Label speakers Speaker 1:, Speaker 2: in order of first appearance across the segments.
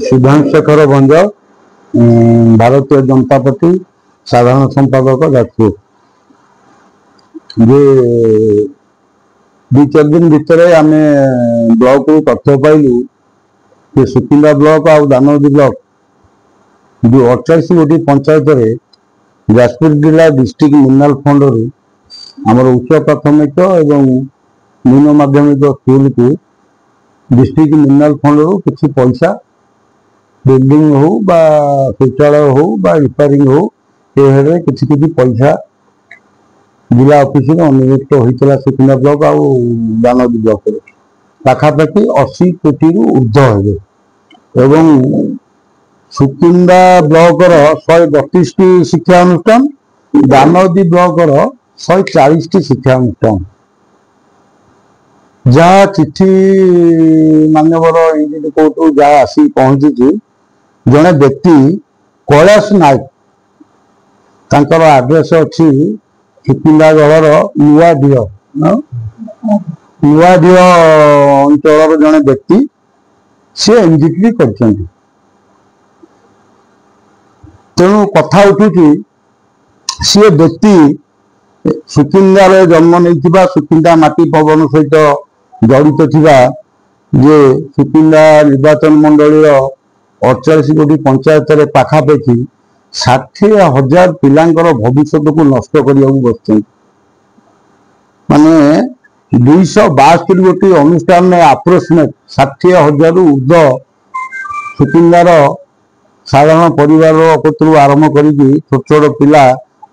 Speaker 1: सुधांशेखर भंज Bharatiya Janata party साधारण संपादक जाजपुर। जे दु चार दिन भितर आम ब्लॉक तथ्य पाइलु कि सुकिंदा ब्लॉक आ दानोदी ब्लॉक जो 48 गोटी पंचायत जाजपुर जिला डिस्ट्रिक्ट मिनरल फंड रू आमर उच्च प्राथमिक एवं निम्न माध्यमिक स्कूल को डिस्ट्रिक्ट मिनरल फंड रू किसी पैसा बिल्डिंग हो बा शौचालय हो बा रिपेयरिंग हो ये किसी किसी पैसा जिला ऑफिस अनुरोध होता सुकिंदा ब्लॉक आ दानोदी ब्लॉक पाखापाखि 80 कोटी रु ऊर्ध्व एवं सुकिंदा ब्लॉक 132 टी शिक्षा अनुष्ठान दानोदी ब्लॉक 140 टी शिक्षा अनुष्ठान जहाँ चिठी मान्यवर इंजीनियर कोर्ट जहाँ आसी पहुंची जड़े व्यक्ति कैलाश नायक तांकर आड्रेस अच्छी सुकिंदा गढ़र नुआढीह अंचल जड़े व्यक्ति सी एनजीटी कर तेणु कथा उठुची सी व्यक्ति सुकिंदार जन्म नहीं सुकिंदा माटी पवन सहित जड़ित थिबा जे सुकिंदा निर्वाचन मंडल 48 गोटी पंचायत पाखापाखि 60,000 पिलांकर भविष्य को नष्ट करने बस माने 262 गोटी अनुष्ठान में अप्रोक्सीमेट 60,000 ऊर्ध्व सुकिंदार साधारण परिवार कतरू आरंभ करी छोट छोट पिला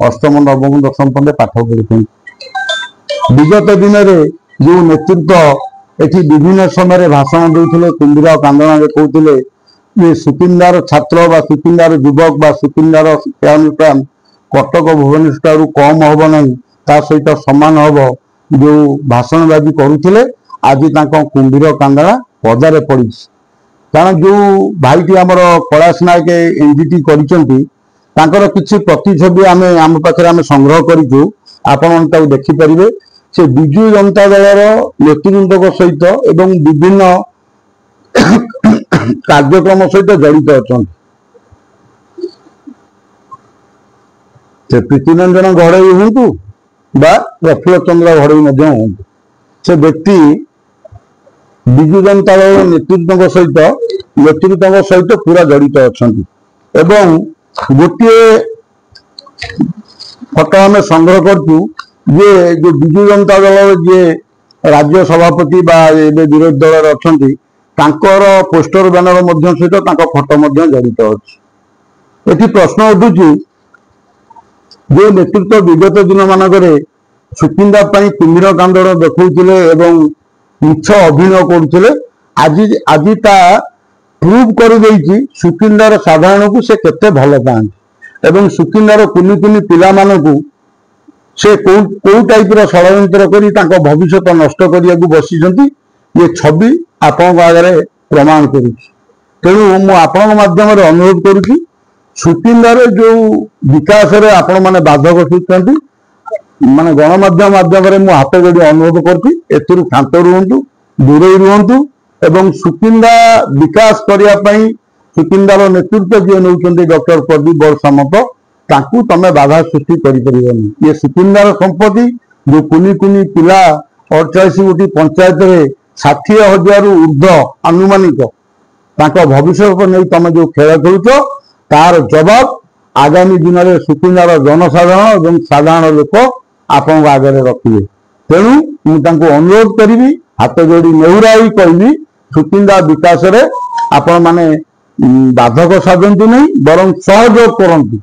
Speaker 1: अष्टम नवम दशम पर्यंत पाठ पढ़ुं। विगत दिन में जो नेतृत्व एटी विभिन्न समय भाषण देते कुंभीर कांदना कहते ये सुकिंदार छात्र बा सुकिंदार युवक बा सुकिंदार शिक्षानुष्ठान कटक भुवनेश्वर कम हम ना ता सहित सामान हम जो भाषणबाजी करुले आज कुंभीर कांदना पदारे पड़ी कारण जो भाईटी आमर कैलाश नायक एनजीटी कर किसी प्रतिछवि आम पाखे संग्रह करूँ आपण देखिपारे से विजु जनता दल नेतृवृंद सहित एवं विभिन्न कार्यक्रम सहित जड़ित अच्छा प्रीतिरंजन घड़ई हूँ बा प्रफुल्ल चंद्र घड़ई हूँ से व्यक्ति विजु जनता दल नेतृत्व सहित पूरा जड़ित अच्छा एवं गोटे फटो आम संग्रह करूँ जे जो विजु जनता दल जे राज्य सभापति बा विरोधी दल अच्छा पोस्टर बैनर सहित फटो जड़ित अच्छी प्रश्न उठुची जो नेतृत्व विगत दिन मानक सुकिंदा कुंभीर कांदन देखुले एवं मिछ अभिनय करुले आज प्रूव कर सुकिंदार साधारण को से केते भल पाती एवं सुकिंदार कुनि कुनि पिला मानकु से कौ टाइप षड्यंत्र कर भविष्य नष्ट करने को बसी ये छवि आपण आगे प्रमाण करुँ तेणु मु आपण माध्यम अनुरोध करुँच सुकिंदार जो विकास आपण मैंने बाधक सूचना माने गणमाध्यम माध्यम हाथ जोड़ी अनुरोध करूँ शांत रुहतु दूरे रुहतु एवं सुकिंदा विकास करने सुकिंदार नेतृत्व जी नौ डॉक्टर प्रदीप बर सामंत ताकू तमें बाधा सृष्टि करें ये सुकिंदार संपत्ति जो कुनि कुनि पिला 48 गोटी पंचायत 60,000 ऊर्ध्व आनुमानिक भविष्य नहीं तुम जो खेल खेलुच तार जवाब आगामी दिन में सुकिंदार जनसाधारण और साधारण लोक आपण आगे रखिए तेणु मुझे अनुरोध करी हाथ जोड़ी नेहुराई कहली सुकिंदा विकास आपण माने बाधक साधु नहीं बरं सहयोग करंतु